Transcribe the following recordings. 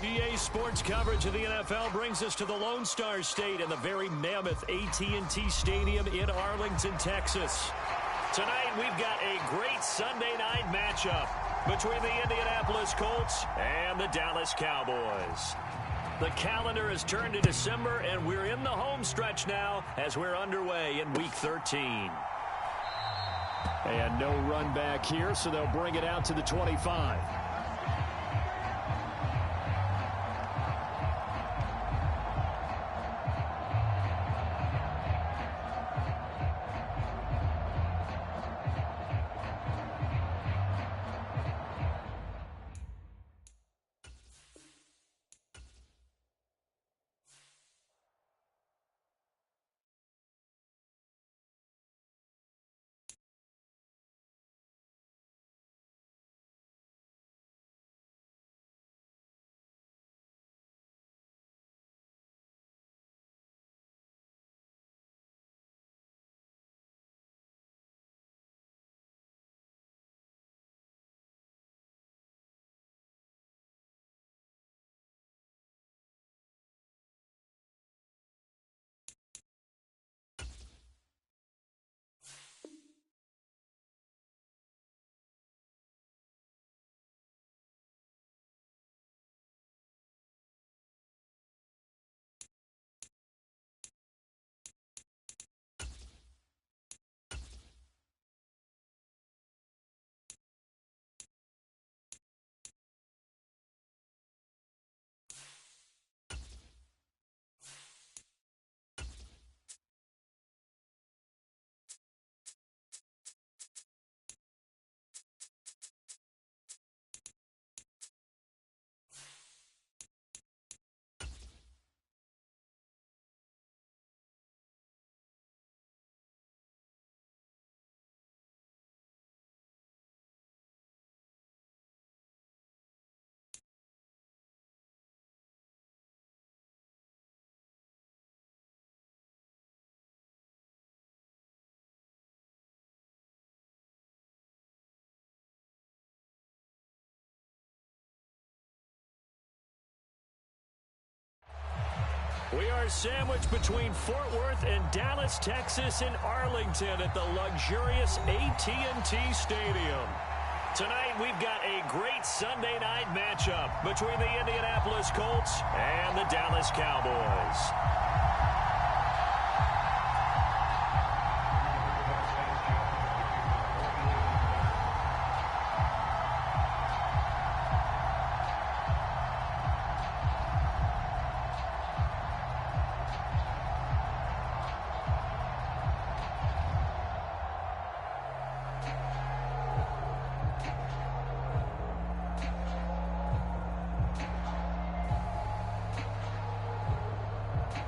EA Sports coverage of the NFL brings us to the Lone Star State and the very mammoth AT&T Stadium in Arlington, Texas. Tonight, we've got a great Sunday night matchup between the Indianapolis Colts and the Dallas Cowboys. The calendar has turned to December, and we're in the home stretch now as we're underway in Week 13. And no run back here, so they'll bring it out to the 25. We are sandwiched between Fort Worth and Dallas, Texas, in Arlington at the luxurious AT&T Stadium. Tonight, we've got a great Sunday night matchup between the Indianapolis Colts and the Dallas Cowboys.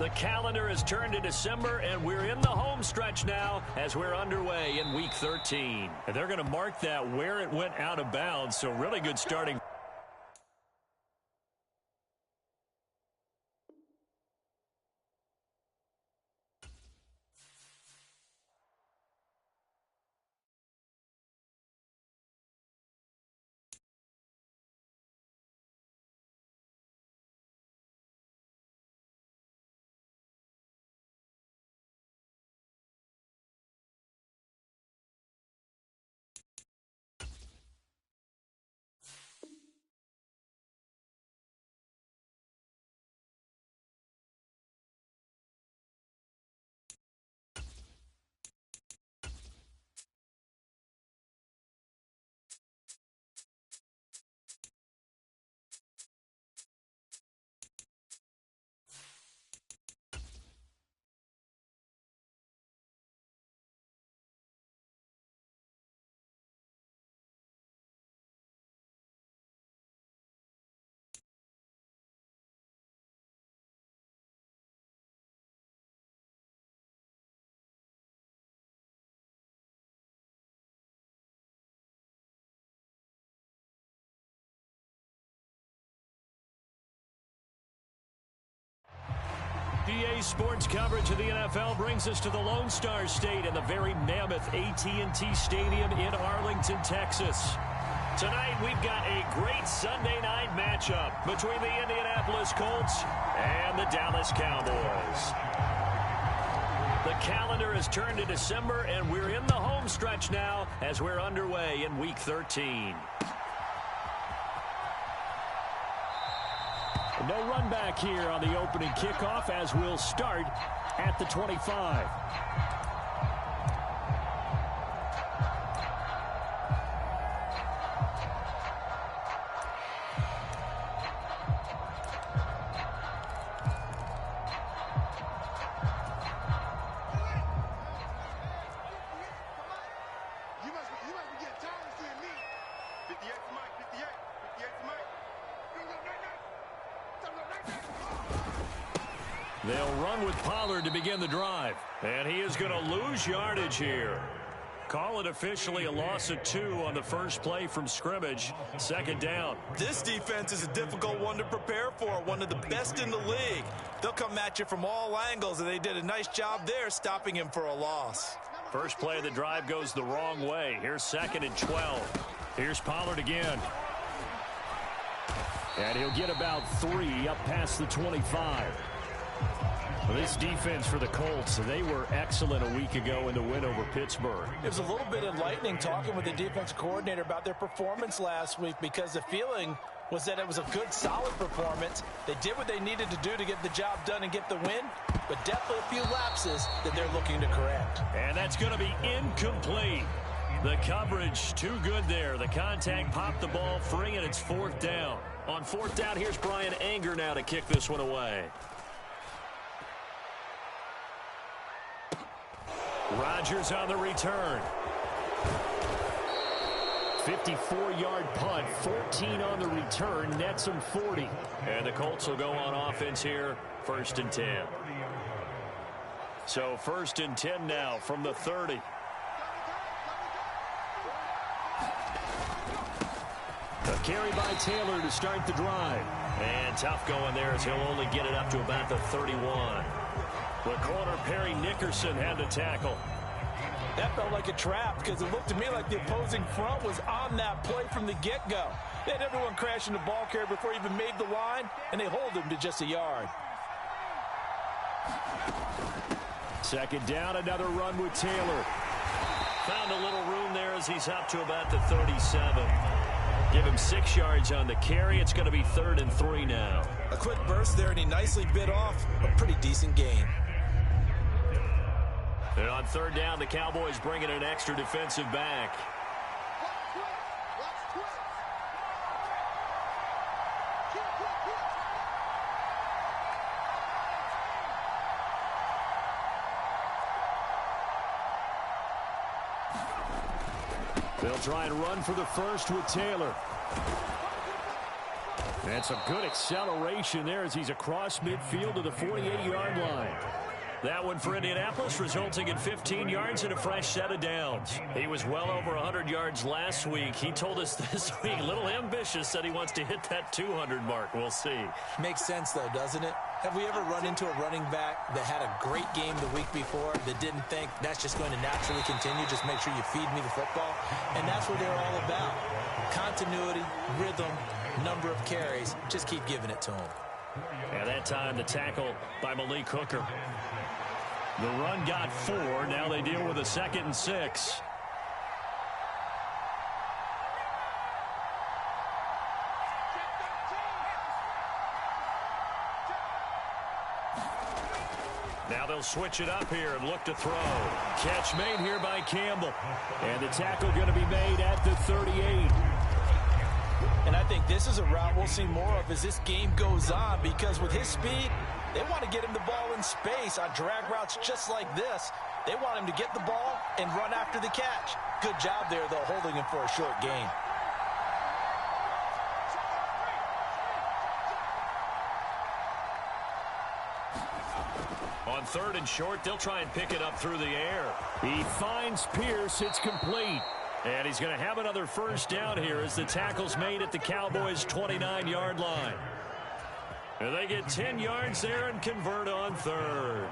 The calendar has turned to December, and we're in the home stretch now as we're underway in Week 13. And they're going to mark that where it went out of bounds, so really good starting. EA Sports coverage of the NFL brings us to the Lone Star State and the very mammoth AT&T Stadium in Arlington, Texas. Tonight, we've got a great Sunday night matchup between the Indianapolis Colts and the Dallas Cowboys. The calendar has turned to December, and we're in the home stretch now as we're underway in Week 13. No run back here on the opening kickoff as we'll start at the 25. They'll run with Pollard to begin the drive. And he is going to lose yardage here. Call it officially a loss of 2 on the first play from scrimmage. Second down. This defense is a difficult one to prepare for, one of the best in the league. They'll come at you from all angles, and they did a nice job there stopping him for a loss. First play of the drive goes the wrong way. Here's 2nd and 12. Here's Pollard again. And he'll get about 3 up past the 25. Well, this defense for the Colts, they were excellent a week ago in the win over Pittsburgh. It was a little bit enlightening talking with the defense coordinator about their performance last week because the feeling was that it was a good, solid performance. They did what they needed to do to get the job done and get the win, but definitely a few lapses that they're looking to correct. And that's going to be incomplete. The coverage too good there. The contact popped the ball free, and it's 4th down. On 4th down, here's Brian Anger now to kick this one away. Rodgers on the return. 54-yard punt, 14 on the return, nets him 40. And the Colts will go on offense here, 1st and 10. So 1st and 10 now from the 30. A carry by Taylor to start the drive. And tough going there as he'll only get it up to about the 31. The corner, Perry Nickerson, had to tackle. That felt like a trap because it looked to me like the opposing front was on that play from the get-go. They had everyone crashing the ball carrier before he even made the line, and they hold him to just a yard. 2nd down, another run with Taylor. Found a little room there as he's up to about the 37. Give him 6 yards on the carry. It's going to be 3rd and 3 now. A quick burst there, and he nicely bit off a pretty decent gain. And on 3rd down, the Cowboys bring in an extra defensive back. They'll try and run for the first with Taylor. And some good acceleration there as he's across midfield to the 48-yard line. That one for Indianapolis, resulting in 15 yards and a fresh set of downs. He was well over 100 yards last week. He told us this week, a little ambitious, said he wants to hit that 200 mark. We'll see. Makes sense, though, doesn't it? Have we ever run into a running back that had a great game the week before that didn't think that's just going to naturally continue, just make sure you feed me the football? And that's what they're all about. Continuity, rhythm, number of carries. Just keep giving it to him. And that time, the tackle by Malik Hooker. The run got 4. Now they deal with a 2nd and 6. Now they'll switch it up here and look to throw. Catch made here by Campbell. And the tackle going to be made at the 38. And I think this is a route we'll see more of as this game goes on, because with his speed, they want to get him the ball in space on drag routes just like this. They want him to get the ball and run after the catch. Good job there, though, holding him for a short gain. On 3rd and short, they'll try and pick it up through the air. He finds Pierce. It's complete. And he's going to have another first down here as the tackle's made at the Cowboys' 29-yard line. And they get 10 yards there and convert on 3rd.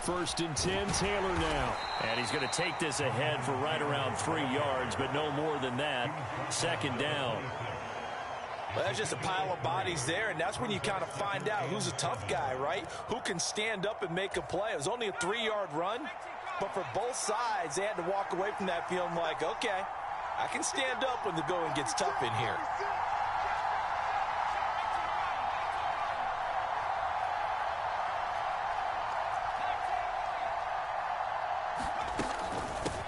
First and 10, Taylor now. And he's going to take this ahead for right around 3 yards, but no more than that. Second down. Well, that's just a pile of bodies there, and that's when you kind of find out who's a tough guy, right? Who can stand up and make a play. It was only a 3-yard run, but for both sides, they had to walk away from that feeling like, okay, I can stand up when the going gets tough in here.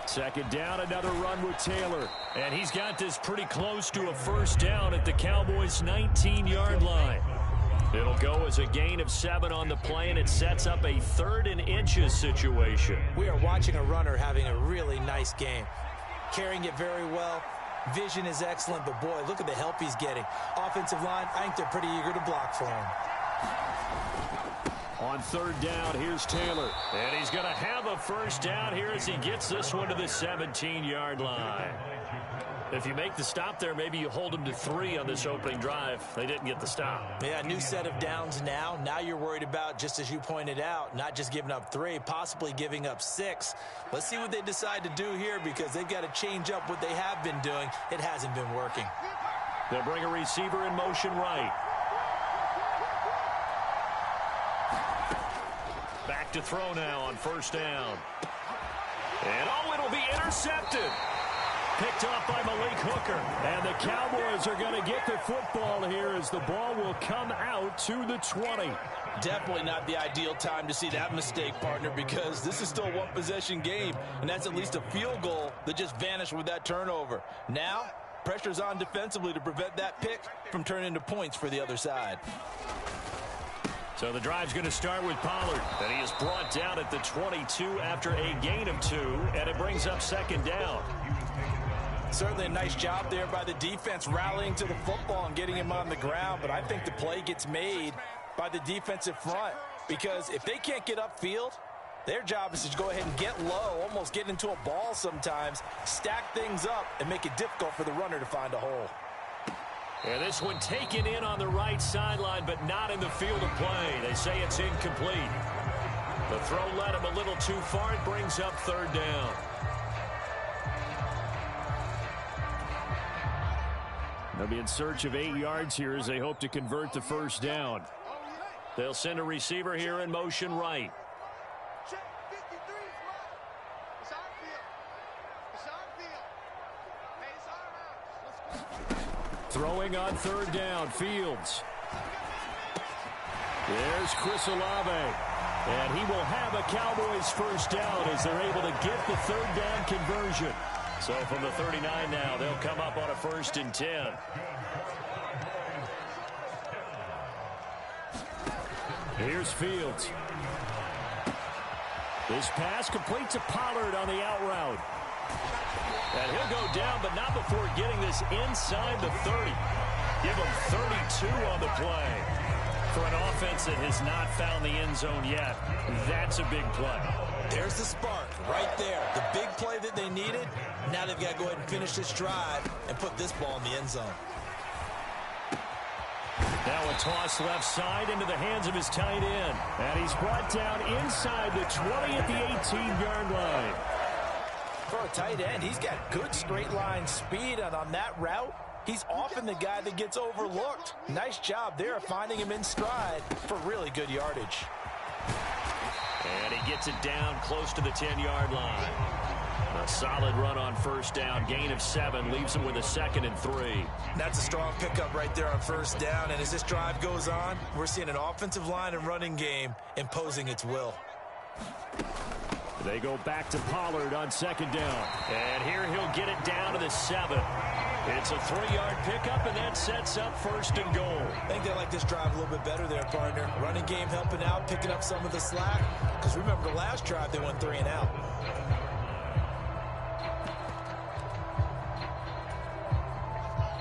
Second down, another run with Taylor. And he's got this pretty close to a first down at the Cowboys' 19-yard line. It'll go as a gain of 7 on the play, and it sets up a 3rd and inches situation. We are watching a runner having a really nice game. Carrying it very well. Vision is excellent, but boy, look at the help he's getting. Offensive line, I think they're pretty eager to block for him. On 3rd down, here's Taylor. And he's going to have a first down here as he gets this one to the 17-yard line. If you make the stop there, maybe you hold them to 3 on this opening drive. They didn't get the stop. Yeah, new set of downs now. Now you're worried about, just as you pointed out, not just giving up 3, possibly giving up 6. Let's see what they decide to do here because they've got to change up what they have been doing. It hasn't been working. They'll bring a receiver in motion right. Back to throw now on first down. And it'll be intercepted. Picked off by Malik Hooker. And the Cowboys are going to get the football here as the ball will come out to the 20. Definitely not the ideal time to see that mistake, partner, because this is still a one-possession game, and that's at least a field goal that just vanished with that turnover. Now, pressure's on defensively to prevent that pick from turning into points for the other side. So the drive's going to start with Pollard. And he is brought down at the 22 after a gain of 2, and it brings up second down. Certainly a nice job there by the defense rallying to the football and getting him on the ground, but I think the play gets made by the defensive front because if they can't get upfield, their job is to go ahead and get low, almost get into a ball sometimes, stack things up, and make it difficult for the runner to find a hole. And this one taken in on the right sideline, but not in the field of play. They say it's incomplete. The throw led him a little too far. It brings up third down. They'll be in search of 8 yards here as they hope to convert the first down. They'll send a receiver here in motion right. Throwing on third down, Fields. There's Chris Olave. And he will have a Cowboys first down as they're able to get the third down conversion. So from the 39 now, they'll come up on a 1st and 10. Here's Fields. This pass complete to Pollard on the out route. And he'll go down, but not before getting this inside the 30. Give him 32 on the play. For an offense that has not found the end zone yet, that's a big play. There's the spark right there. The big play that they needed. Now they've got to go ahead and finish this drive and put this ball in the end zone. Now a toss left side into the hands of his tight end. And he's brought down inside the 20 at the 18-yard line. For a tight end, he's got good straight line speed, and on that route, he's often the guy that gets overlooked. Nice job there of finding him in stride for really good yardage. And he gets it down close to the 10-yard line. A solid run on first down. Gain of 7 leaves him with a 2nd and 3. That's a strong pickup right there on first down. And as this drive goes on, we're seeing an offensive line and running game imposing its will. They go back to Pollard on second down. And here he'll get it down to the 7. It's a 3-yard pickup, and that sets up 1st and goal. I think they like this drive a little bit better there, partner. Running game helping out, picking up some of the slack. Because remember, the last drive, they went 3 and out.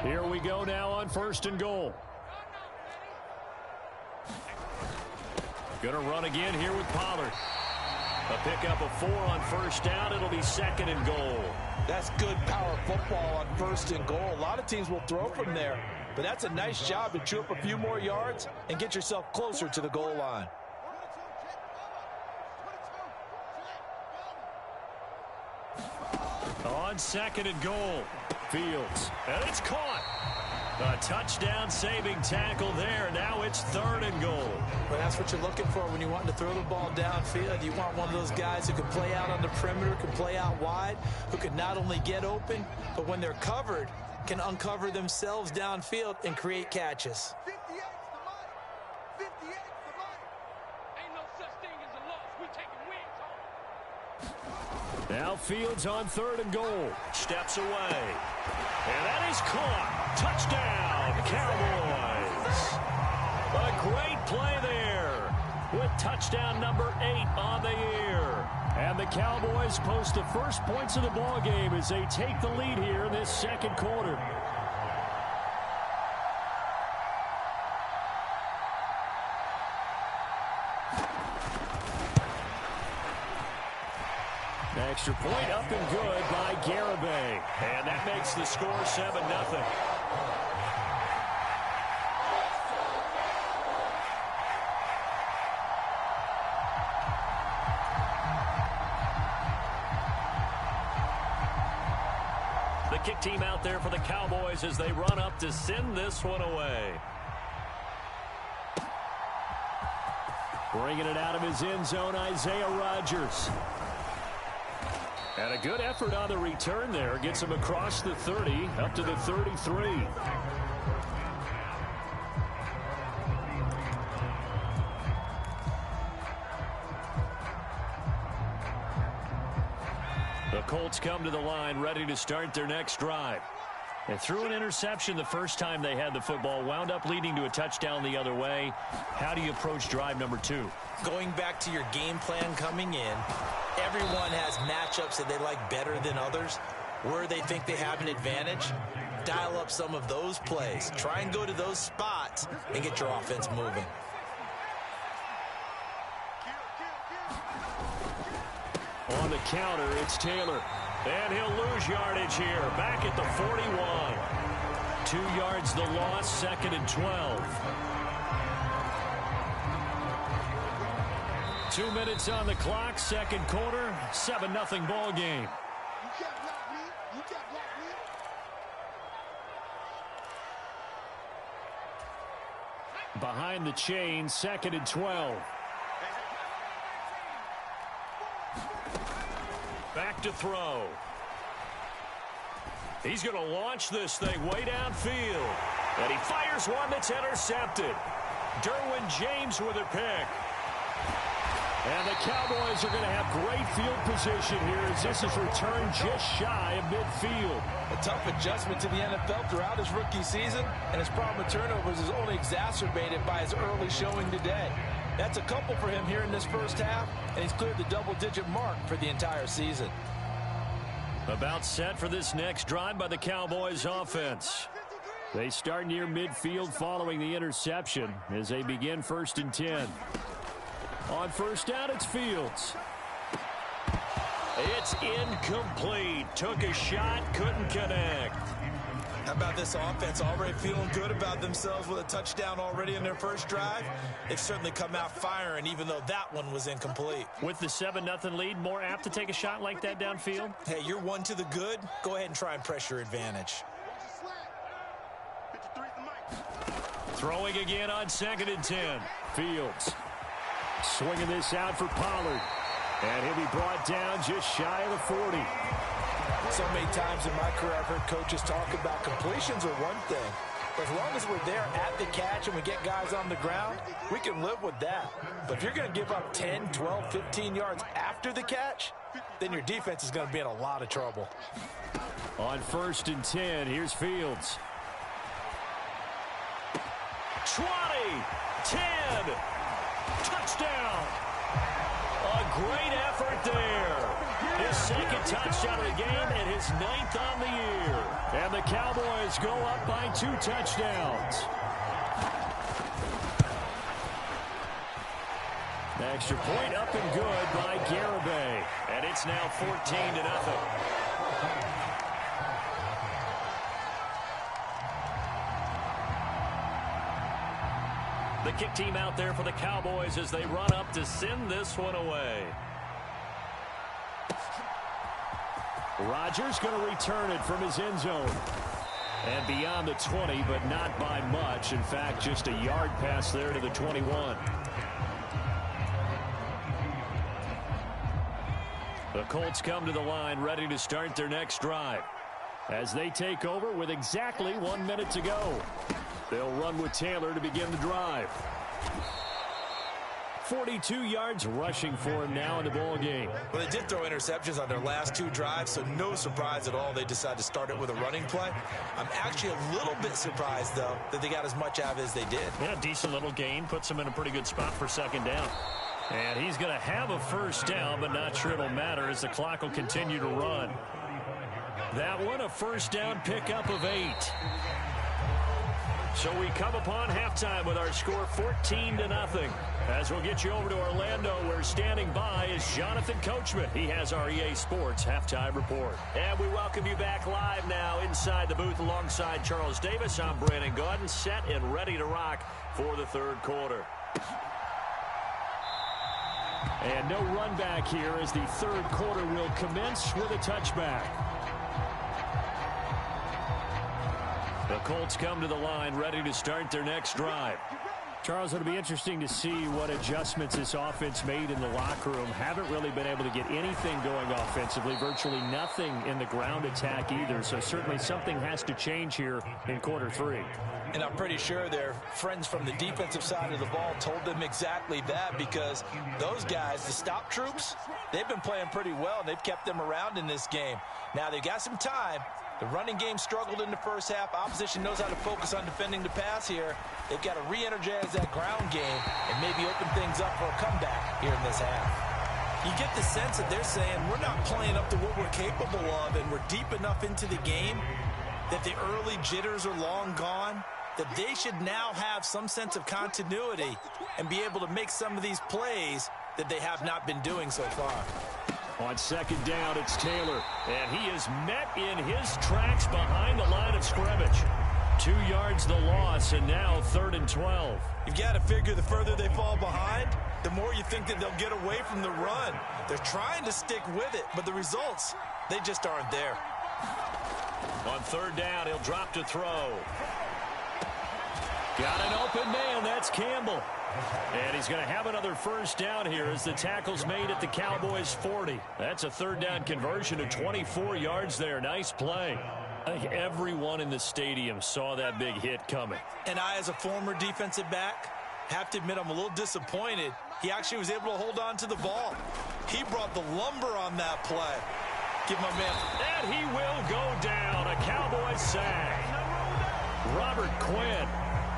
Here we go now on 1st and goal. Gonna run again here with Pollard. A pickup of 4 on first down. It'll be 2nd and goal. That's good power football on 1st and goal. A lot of teams will throw from there, but that's a nice job to chew up a few more yards and get yourself closer to the goal line. on 2nd and goal. Fields. And it's caught. A touchdown saving tackle there. Now it's 3rd and goal. Well, that's what you're looking for when you want to throw the ball downfield. You want one of those guys who can play out on the perimeter, can play out wide, who can not only get open, but when they're covered, can uncover themselves downfield and create catches. 58's the money. 58's the money. Ain't no such thing as a loss. We taking wins home. Now Fields on 3rd and goal. Steps away. And that is caught. Touchdown, Cowboys. A great play there with touchdown number 8 on the year. And the Cowboys post the first points of the ball game as they take the lead here in this 2nd quarter. Extra point up and good by Garibay. And that makes the score 7-0. The kick team out there for the Cowboys as they run up to send this one away. Bringing it out of his end zone, Isaiah Rodgers. And a good effort on the return there. Gets him across the 30, up to the 33. The Colts come to the line, ready to start their next drive. They threw an interception the first time they had the football, wound up leading to a touchdown the other way. How do you approach drive number 2? Going back to your game plan coming in, everyone has matchups that they like better than others. Where they think they have an advantage, dial up some of those plays. Try and go to those spots and get your offense moving. On the counter, it's Taylor. And he'll lose yardage here. Back at the 41. 2 yards the loss, 2nd and 12. 2 minutes on the clock, 2nd quarter, 7-0 ball game. You can't block me. You can't block me. Behind the chain, 2nd and 12. Back to throw. He's going to launch this thing way downfield. And he fires one that's intercepted. Derwin James with a pick. And the Cowboys are going to have great field position here as this is returned just shy of midfield. A tough adjustment to the NFL throughout his rookie season, and his problem with turnovers is only exacerbated by his early showing today. That's a couple for him here in this first half, and he's cleared the double-digit mark for the entire season. About set for this next drive by the Cowboys offense. They start near midfield following the interception as they begin 1st and 10. On 1st down, it's Fields. It's incomplete. Took a shot, couldn't connect. How about this offense already feeling good about themselves with a touchdown already in their first drive? They've certainly come out firing, even though that one was incomplete. With the 7-0 lead, more apt to take a shot like that downfield? Hey, you're one to the good. Go ahead and try and press your advantage. Throwing again on 2nd and 10. Fields. Swinging this out for Pollard. And he'll be brought down just shy of the 40. So many times in my career I've heard coaches talk about completions are one thing. But as long as we're there at the catch and we get guys on the ground, we can live with that. But if you're going to give up 10, 12, 15 yards after the catch, then your defense is going to be in a lot of trouble. On 1st and 10, here's Fields. 20, 10, touchdown. A great effort there. His 2nd touchdown of the game and his 9th on the year. And the Cowboys go up by 2 touchdowns. Extra point up and good by Garibay. And it's now 14-0. The kick team out there for the Cowboys as they run up to send this one away. Rodgers going to return it from his end zone. And beyond the 20, but not by much. In fact, just a yard pass there to the 21. The Colts come to the line ready to start their next drive as they take over with exactly 1 minute to go. They'll run with Taylor to begin the drive. 42 yards rushing for him now in the ball game. Well, they did throw interceptions on their last 2 drives, so no surprise at all they decided to start it with a running play. I'm actually a little bit surprised, though, that they got as much out of it as they did. Yeah, decent little gain. Puts them in a pretty good spot for second down. And he's going to have a first down, but not sure it'll matter as the clock will continue to run. That one, a first down pickup of 8. So we come upon halftime with our score 14-0. As we'll get you over to Orlando, where standing by is Jonathan Coachman. He has our EA Sports halftime report. And we welcome you back live now inside the booth alongside Charles Davis. I'm Brandon Gaudin, set and ready to rock for the third quarter. And no run back here as the third quarter will commence with a touchback. The Colts come to the line ready to start their next drive. Charles, it'll be interesting to see what adjustments this offense made in the locker room. Haven't really been able to get anything going offensively, virtually nothing in the ground attack either. So certainly something has to change here in quarter 3. And I'm pretty sure their friends from the defensive side of the ball told them exactly that, because those guys, the stop troops, they've been playing pretty well, and they've kept them around in this game. Now, they've got some time. The running game struggled in the first half. Opposition knows how to focus on defending the pass here. They've got to re-energize that ground game and maybe open things up for a comeback here in this half. You get the sense that they're saying we're not playing up to what we're capable of, and we're deep enough into the game that the early jitters are long gone, that they should now have some sense of continuity and be able to make some of these plays that they have not been doing so far. On second down, it's Taylor, and he is met in his tracks behind the line of scrimmage. 2 yards the loss, and now 3rd and 12. You've got to figure the further they fall behind, the more you think that they'll get away from the run. They're trying to stick with it, but the results, they just aren't there. On 3rd down, he'll drop to throw. Got an open man, that's Campbell. And he's going to have another first down here as the tackle's made at the Cowboys 40. That's a 3rd down conversion of 24 yards there. Nice play. I think everyone in the stadium saw that big hit coming. And I, as a former defensive back, have to admit I'm a little disappointed. He actually was able to hold on to the ball. He brought the lumber on that play. Give my man. And he will go down. A Cowboys sack. Robert Quinn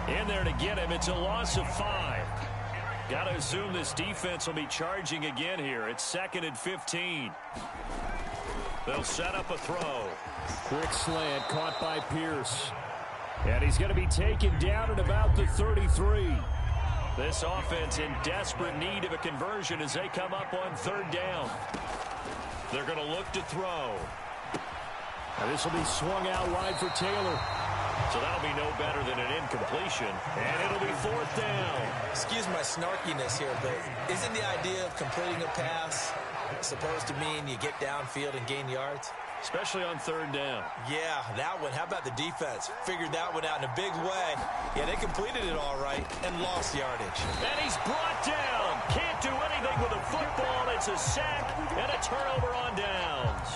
in there to get him. It's a loss of 5. Got to assume this defense will be charging again here. It's 2nd and 15. They'll set up a throw. Quick slant caught by Pierce. And he's going to be taken down at about the 33. This offense in desperate need of a conversion as they come up on 3rd down. They're going to look to throw. Now this will be swung out wide for Taylor. So that'll be no better than an incompletion. And it'll be 4th down. Excuse my snarkiness here, but isn't the idea of completing a pass supposed to mean you get downfield and gain yards? Especially on 3rd down. Yeah, that one. How about the defense? Figured that one out in a big way. Yeah, they completed it all right and lost yardage. And he's brought down. Can't do anything with a football. It's a sack and a turnover on downs.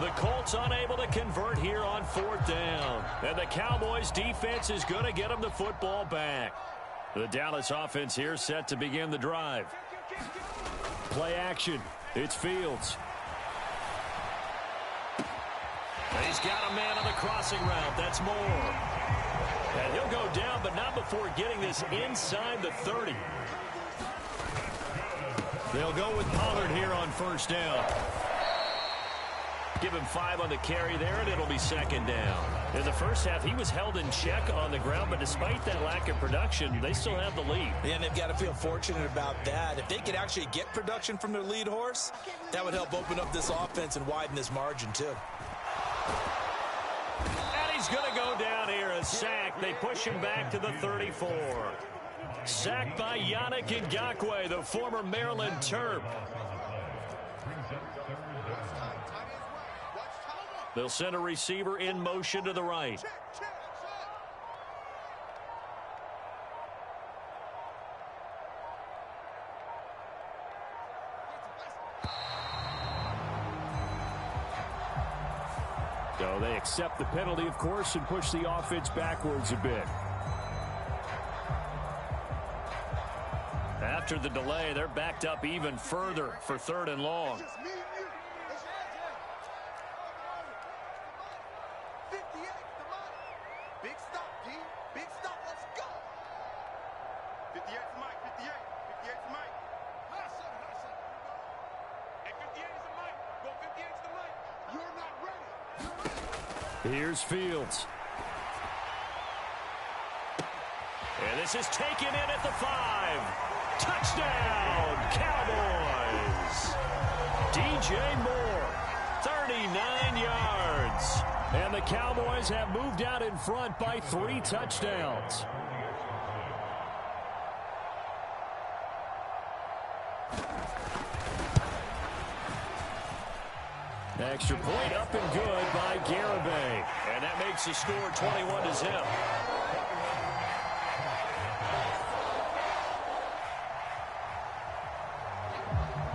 The Colts unable to convert here on 4th down. And the Cowboys defense is going to get them the football back. The Dallas offense here set to begin the drive. Play action. It's Fields. He's got a man on the crossing route. That's Moore. And he'll go down, but not before getting this inside the 30. They'll go with Pollard here on 1st down. Give him 5 on the carry there, and it'll be 2nd down. In the first half, he was held in check on the ground, but despite that lack of production, they still have the lead. And they've got to feel fortunate about that. If they could actually get production from their lead horse, that would help open up this offense and widen this margin, too. And he's going to go down here, a sack. They push him back to the 34. Sacked by Yannick Ngakoue, the former Maryland Terp. They'll send a receiver in motion to the right. So they accept the penalty, of course, and push the offense backwards a bit. After the delay, they're backed up even further for 3rd and long. Big stop, D. Big stop. Let's go. 58's Mike. 58's Mike. Hey, 58 is the Mike. Go 58's the Mike. You're not ready. Here's Fields. And this is taken in at the 5. Touchdown, Cowboys. DJ Moore, 39 yards. And the Cowboys have moved out in front by 3 touchdowns. Extra point up and good by Garibay. And that makes the score 21-0.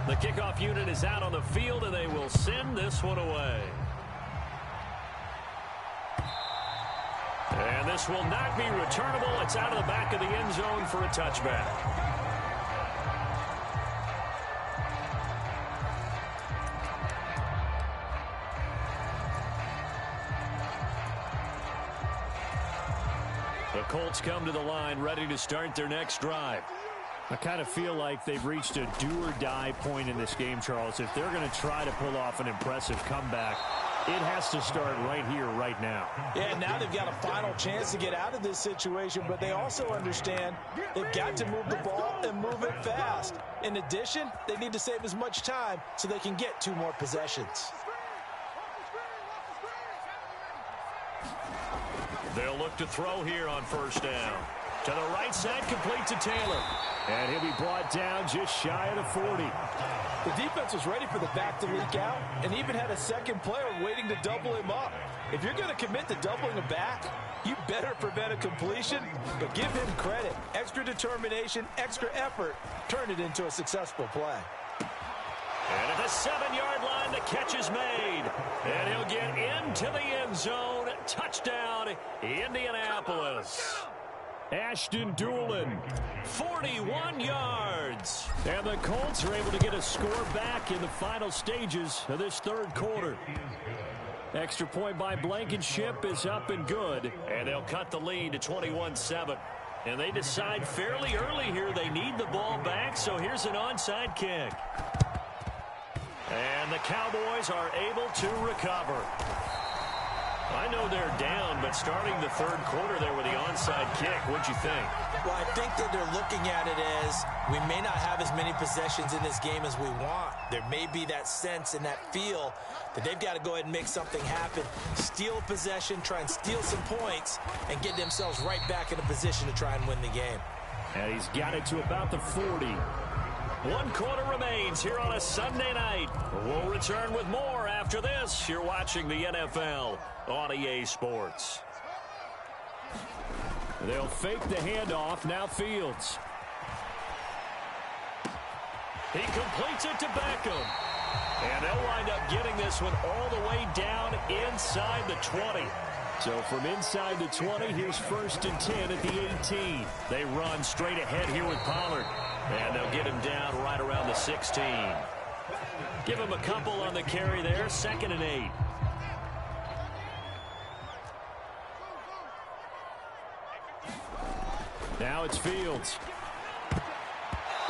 The kickoff unit is out on the field, and they will send this one away. And this will not be returnable. It's out of the back of the end zone for a touchback. The Colts come to the line ready to start their next drive. I kind of feel like they've reached a do-or-die point in this game, Charles. If they're going to try to pull off an impressive comeback, it has to start right here, right now. Yeah, now they've got a final chance to get out of this situation, but they also understand they've got to move the ball and move it fast. In addition, they need to save as much time so they can get 2 more possessions. They'll look to throw here on 1st down. To the right side, complete to Taylor. And he'll be brought down just shy of the 40. The defense was ready for the back to leak out and even had a second player waiting to double him up. If you're going to commit to doubling a back, you better prevent a completion, but give him credit. Extra determination, extra effort, turn it into a successful play. And at the 7-yard line, the catch is made. And he'll get into the end zone. Touchdown, Indianapolis. Ashton Doolin, 41 yards. And the Colts are able to get a score back in the final stages of this 3rd quarter. Extra point by Blankenship is up and good. And they'll cut the lead to 21-7. And they decide fairly early here they need the ball back, so here's an onside kick. And the Cowboys are able to recover. I know they're down, but starting the 3rd quarter there with the onside kick, what'd you think? Well, I think that they're looking at it as we may not have as many possessions in this game as we want. There may be that sense and that feel that they've got to go ahead and make something happen, steal a possession, try and steal some points, and get themselves right back in a position to try and win the game. And he's got it to about the 40. 1 quarter remains here on a Sunday night. We'll return with more after this. You're watching the NFL on EA Sports. They'll fake the handoff. Now Fields. He completes it to Beckham. And they'll wind up getting this one all the way down inside the 20. So from inside the 20, here's 1st and 10 at the 18. They run straight ahead here with Pollard. And they'll get him down right around the 16. Give him a couple on the carry there. 2nd and 8. Now it's Fields.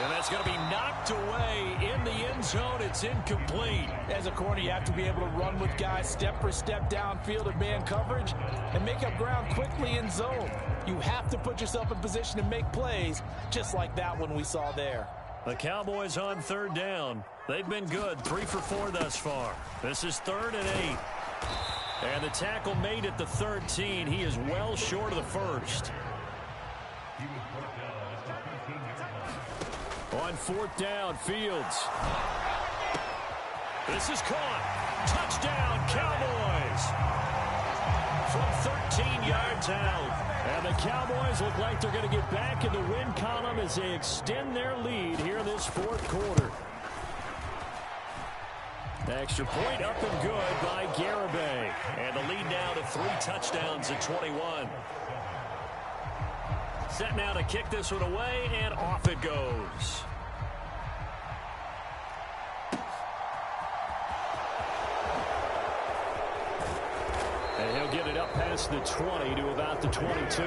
And that's going to be knocked away in the end zone. It's incomplete. As a corner, you have to be able to run with guys step for step downfield in man coverage and make up ground quickly in zone. You have to put yourself in position to make plays, just like that one we saw there. The Cowboys on 3rd down. They've been good, 3 for 4 thus far. This is 3rd and 8. And the tackle made at the 13. He is well short of the 1st. On 4th down, Fields. This is caught. Touchdown, Cowboys! From 13 yards out. And the Cowboys look like they're going to get back in the win column as they extend their lead here in this fourth quarter. Extra point up and good by Garibay. And the lead now to 3 touchdowns at 21. Set now to kick this one away, and off it goes. And he'll get it up past the 20 to about the 22.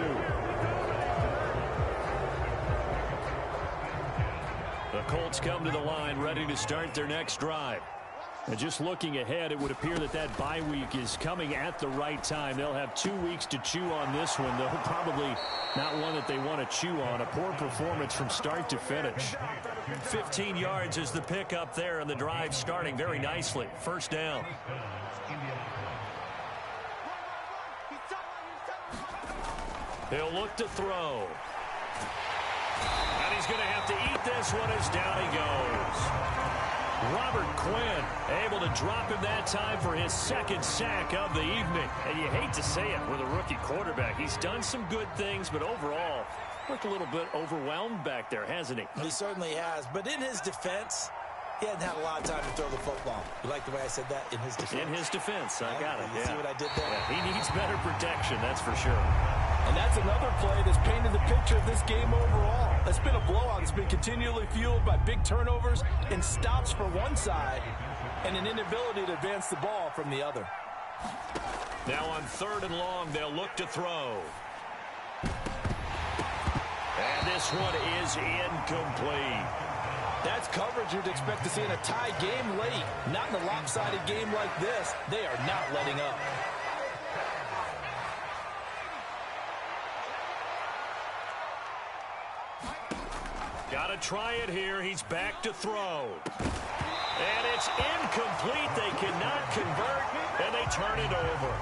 The Colts come to the line ready to start their next drive. And just looking ahead, it would appear that that bye week is coming at the right time. They'll have 2 weeks to chew on this one, though probably not one that they want to chew on. A poor performance from start to finish. 15 yards is the pickup there, and the drive starting very nicely. First down. He'll look to throw. And he's going to have to eat this one as down he goes. Robert Quinn able to drop him that time for his second sack of the evening. And you hate to say it with a rookie quarterback. He's done some good things, but overall, looked a little bit overwhelmed back there, hasn't he? He certainly has. But in his defense, he hadn't had a lot of time to throw the football. You like the way I said that? In his defense. In his defense. I got it. You see what I did there? Yeah, he needs better protection, that's for sure. And that's another play that's painted the picture of this game overall. It's been a blowout. It's been continually fueled by big turnovers and stops for one side and an inability to advance the ball from the other. Now on 3rd and long, they'll look to throw. And this one is incomplete. That's coverage you'd expect to see in a tie game late. Not in a lopsided game like this. They are not letting up. Got to try it here. He's back to throw. And it's incomplete. They cannot convert, and they turn it over.